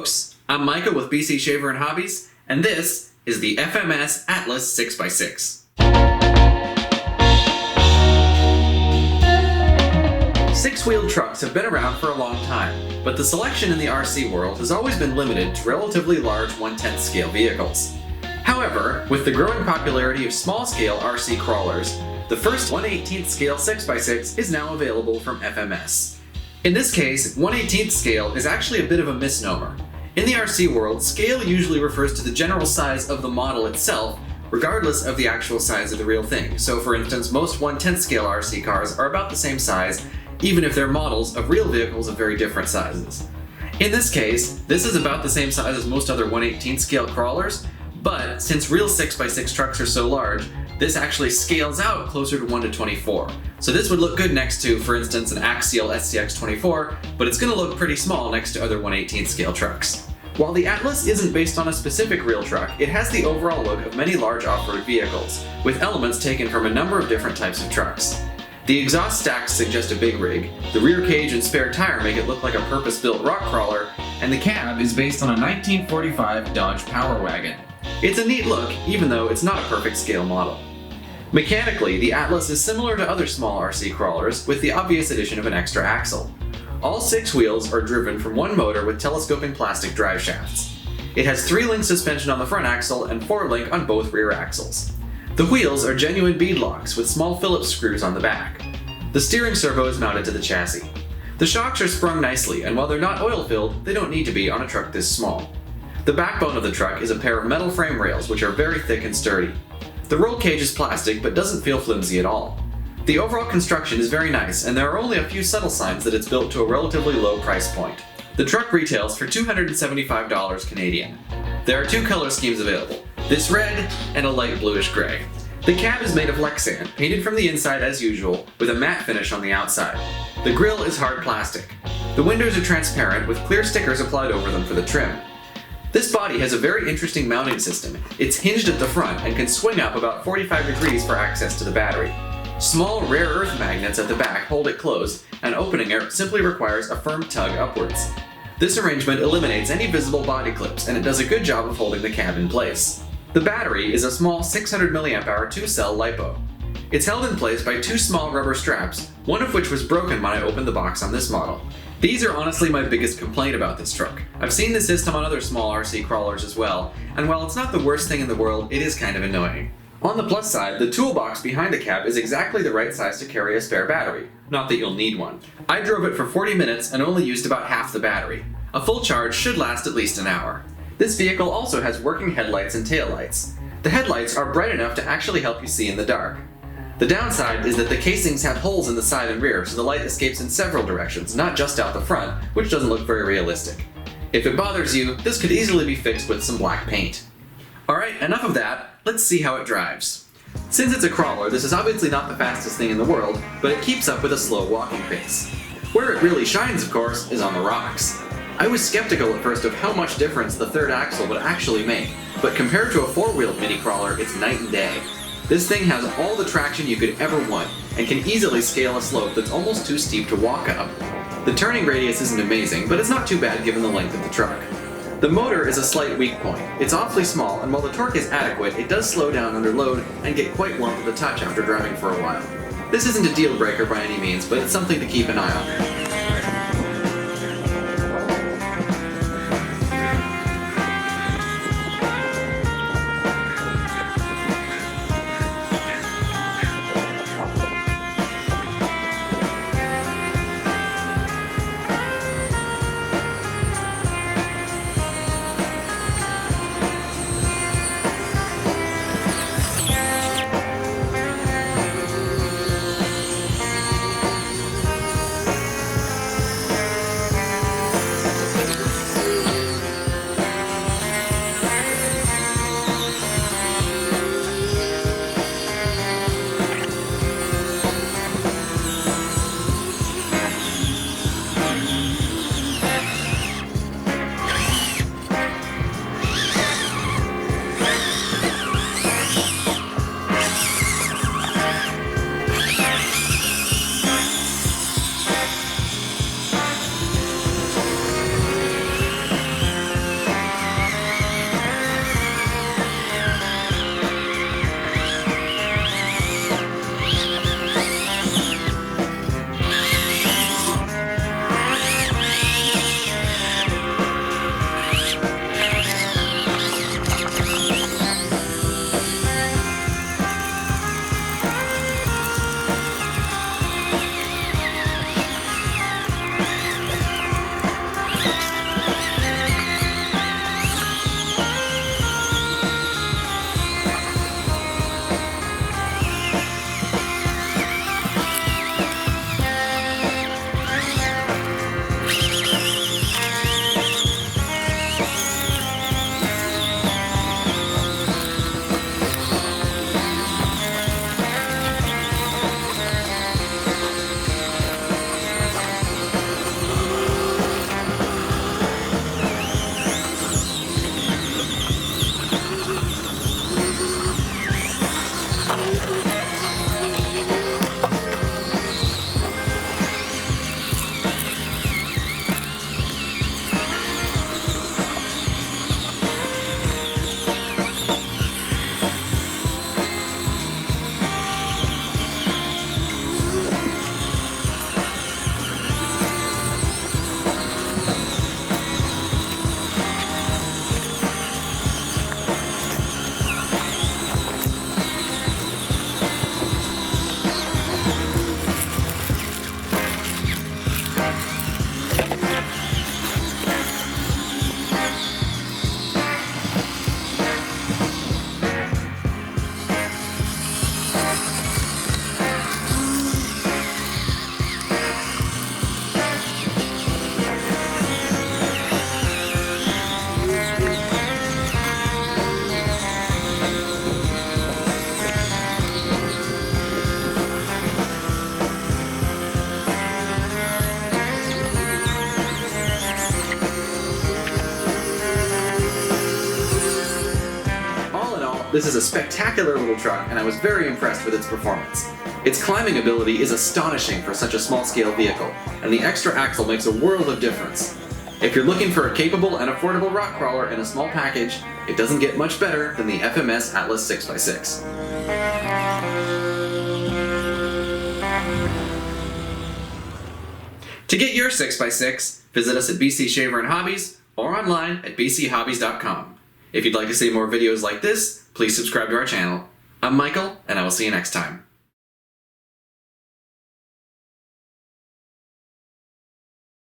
folks, I'm Micah with BC Shaver and Hobbies, and this is the FMS Atlas 6x6. Six-wheeled trucks have been around for a long time, but the selection in the RC world has always been limited to relatively large 1/10 scale vehicles. However, with the growing popularity of small-scale RC crawlers, the first 1/18 scale 6x6 is now available from FMS. In this case, 1/18 scale is actually a bit of a misnomer. In the RC world, scale usually refers to the general size of the model itself, regardless of the actual size of the real thing. So for instance, most 1/10 scale RC cars are about the same size, even if they're models of real vehicles of very different sizes. In this case, this is about the same size as most other 1/18 scale crawlers, but since real 6x6 trucks are so large, this actually scales out closer to 1:24. So this would look good next to, for instance, an axial SCX-24, but it's going to look pretty small next to other 1/18 scale trucks. While the Atlas isn't based on a specific real truck, it has the overall look of many large off-road vehicles, with elements taken from a number of different types of trucks. The exhaust stacks suggest a big rig, the rear cage and spare tire make it look like a purpose-built rock crawler, and the cab is based on a 1945 Dodge Power Wagon. It's a neat look, even though it's not a perfect scale model. Mechanically, the Atlas is similar to other small RC crawlers, with the obvious addition of an extra axle. All 6 wheels are driven from one motor with telescoping plastic drive shafts. It has 3-link suspension on the front axle and 4-link on both rear axles. The wheels are genuine bead locks with small Phillips screws on the back. The steering servo is mounted to the chassis. The shocks are sprung nicely, and while they're not oil-filled, they don't need to be on a truck this small. The backbone of the truck is a pair of metal frame rails which are very thick and sturdy. The roll cage is plastic but doesn't feel flimsy at all. The overall construction is very nice, and there are only a few subtle signs that it's built to a relatively low price point. The truck retails for $275 Canadian. There are 2 color schemes available, this red and a light bluish gray. The cab is made of Lexan, painted from the inside as usual, with a matte finish on the outside. The grille is hard plastic. The windows are transparent with clear stickers applied over them for the trim. This body has a very interesting mounting system. It's hinged at the front and can swing up about 45 degrees for access to the battery. Small rare earth magnets at the back hold it closed, and opening it simply requires a firm tug upwards. This arrangement eliminates any visible body clips, and it does a good job of holding the cab in place. The battery is a small 600 mAh 2-cell LiPo. It's held in place by 2 small rubber straps, one of which was broken when I opened the box on this model. These are honestly my biggest complaint about this truck. I've seen the system on other small RC crawlers as well, and while it's not the worst thing in the world, it is kind of annoying. On the plus side, the toolbox behind the cab is exactly the right size to carry a spare battery. Not that you'll need one. I drove it for 40 minutes and only used about half the battery. A full charge should last at least an hour. This vehicle also has working headlights and taillights. The headlights are bright enough to actually help you see in the dark. The downside is that the casings have holes in the side and rear, so the light escapes in several directions, not just out the front, which doesn't look very realistic. If it bothers you, this could easily be fixed with some black paint. Alright, enough of that, let's see how it drives. Since it's a crawler, this is obviously not the fastest thing in the world, but it keeps up with a slow walking pace. Where it really shines, of course, is on the rocks. I was skeptical at first of how much difference the third axle would actually make, but compared to a 4-wheeled mini crawler, it's night and day. This thing has all the traction you could ever want, and can easily scale a slope that's almost too steep to walk up. The turning radius isn't amazing, but it's not too bad given the length of the truck. The motor is a slight weak point. It's awfully small, and while the torque is adequate, it does slow down under load and get quite warm at the touch after driving for a while. This isn't a deal breaker by any means, but it's something to keep an eye on. this is a spectacular little truck and I was very impressed with its performance. Its climbing ability is astonishing for such a small-scale vehicle, and the extra axle makes a world of difference. If you're looking for a capable and affordable rock crawler in a small package, it doesn't get much better than the FMS Atlas 6x6. To get your 6x6, visit us at BC Shaver and Hobbies or online at bchobbies.com. If you'd like to see more videos like this, please subscribe to our channel. I'm Michael, and I will see you next time.